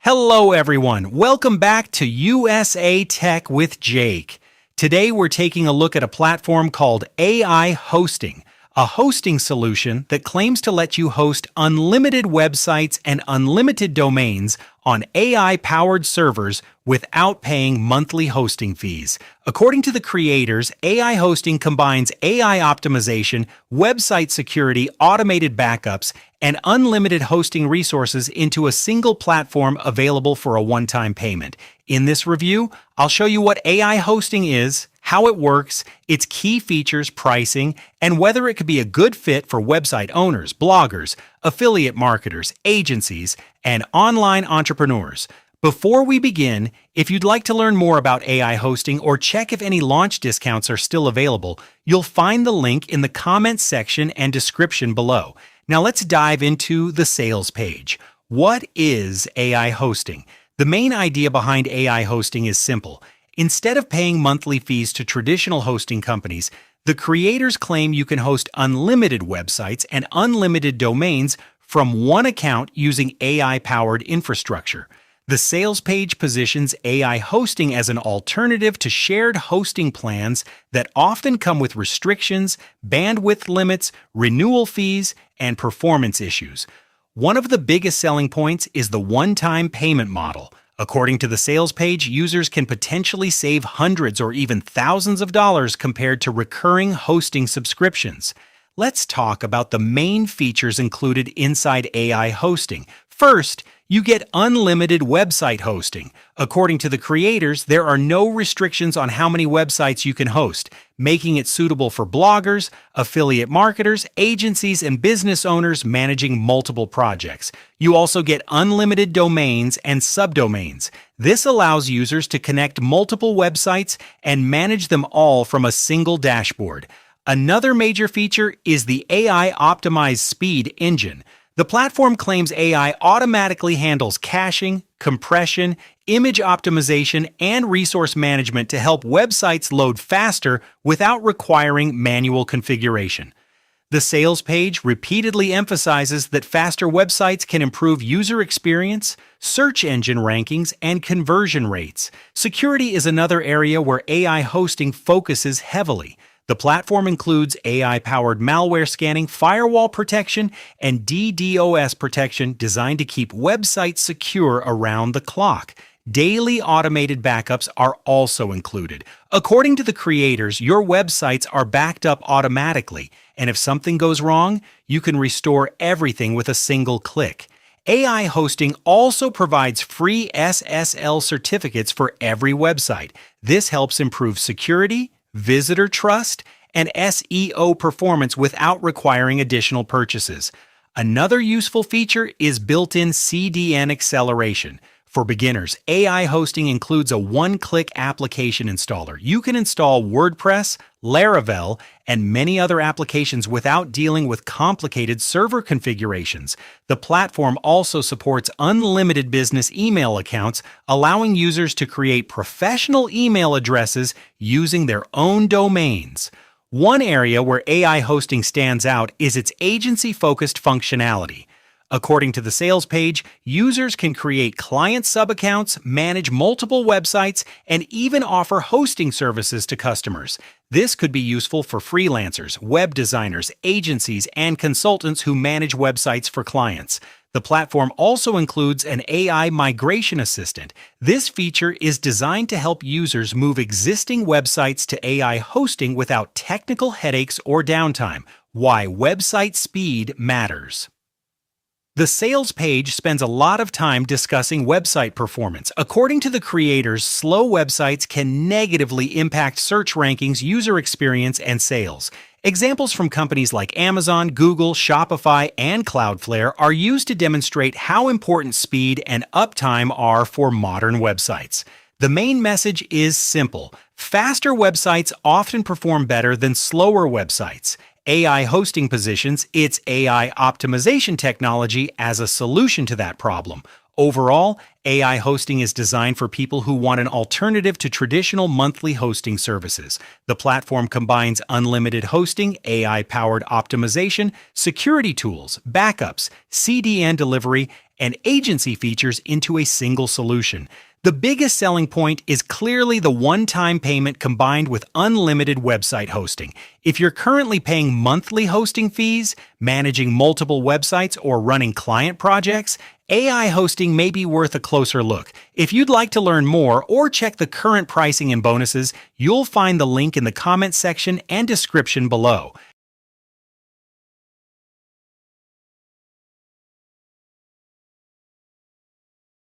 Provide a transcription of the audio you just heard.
Hello, everyone. Welcome back to USA Tech with Jake. Today, we're taking a look at a platform called AI Hosting, a hosting solution that claims to let you host unlimited websites and unlimited domains on AI-powered servers without paying monthly hosting fees. According to the creators, AI hosting combines AI optimization, website security, automated backups, and unlimited hosting resources into a single platform available for a one-time payment. In this review, I'll show you what AI hosting is, how it works, its key features, pricing, and whether it could be a good fit for website owners, bloggers, affiliate marketers, agencies, and online entrepreneurs. Before we begin, if you'd like to learn more about AI hosting or check if any launch discounts are still available, you'll find the link in the comments section and description below. Now let's dive into the sales page. What is AI hosting? The main idea behind AI hosting is simple. Instead of paying monthly fees to traditional hosting companies, the creators claim you can host unlimited websites and unlimited domains from one account using AI-powered infrastructure. The sales page positions AI hosting as an alternative to shared hosting plans that often come with restrictions, bandwidth limits, renewal fees, and performance issues. One of the biggest selling points is the one-time payment model. According to the sales page, users can potentially save hundreds or even thousands of dollars compared to recurring hosting subscriptions. Let's talk about the main features included inside AI hosting. First, you get unlimited website hosting. According to the creators, there are no restrictions on how many websites you can host, making it suitable for bloggers, affiliate marketers, agencies, and business owners managing multiple projects. You also get unlimited domains and subdomains. This allows users to connect multiple websites and manage them all from a single dashboard. Another major feature is the AI-optimized speed engine. The platform claims AI automatically handles caching, compression, image optimization, and resource management to help websites load faster without requiring manual configuration. The sales page repeatedly emphasizes that faster websites can improve user experience, search engine rankings, and conversion rates. Security is another area where AI hosting focuses heavily. The platform includes AI-powered malware scanning, firewall protection, and DDoS protection designed to keep websites secure around the clock. Daily automated backups are also included. According to the creators, your websites are backed up automatically, and if something goes wrong, you can restore everything with a single click. AI hosting also provides free SSL certificates for every website. This helps improve security, visitor trust, and SEO performance without requiring additional purchases. Another useful feature is built-in CDN acceleration. For beginners, AI hosting includes a one-click application installer. You can install WordPress, Laravel, and many other applications without dealing with complicated server configurations. The platform also supports unlimited business email accounts, allowing users to create professional email addresses using their own domains. One area where AI hosting stands out is its agency-focused functionality. According to the sales page, users can create client sub-accounts, manage multiple websites, and even offer hosting services to customers. This could be useful for freelancers, web designers, agencies, and consultants who manage websites for clients. The platform also includes an AI migration assistant. This feature is designed to help users move existing websites to AI hosting without technical headaches or downtime. Why website speed matters. The sales page spends a lot of time discussing website performance. According to the creators, slow websites can negatively impact search rankings, user experience, and sales. Examples from companies like Amazon, Google, Shopify, and Cloudflare are used to demonstrate how important speed and uptime are for modern websites. The main message is simple. Faster websites often perform better than slower websites. AI hosting positions its AI optimization technology as a solution to that problem. Overall, AI hosting is designed for people who want an alternative to traditional monthly hosting services. The platform combines unlimited hosting, AI-powered optimization, security tools, backups, CDN delivery, and agency features into a single solution. The biggest selling point is clearly the one-time payment combined with unlimited website hosting. If you're currently paying monthly hosting fees, managing multiple websites, or running client projects, AI hosting may be worth a closer look. If you'd like to learn more or check the current pricing and bonuses, you'll find the link in the comments section and description below.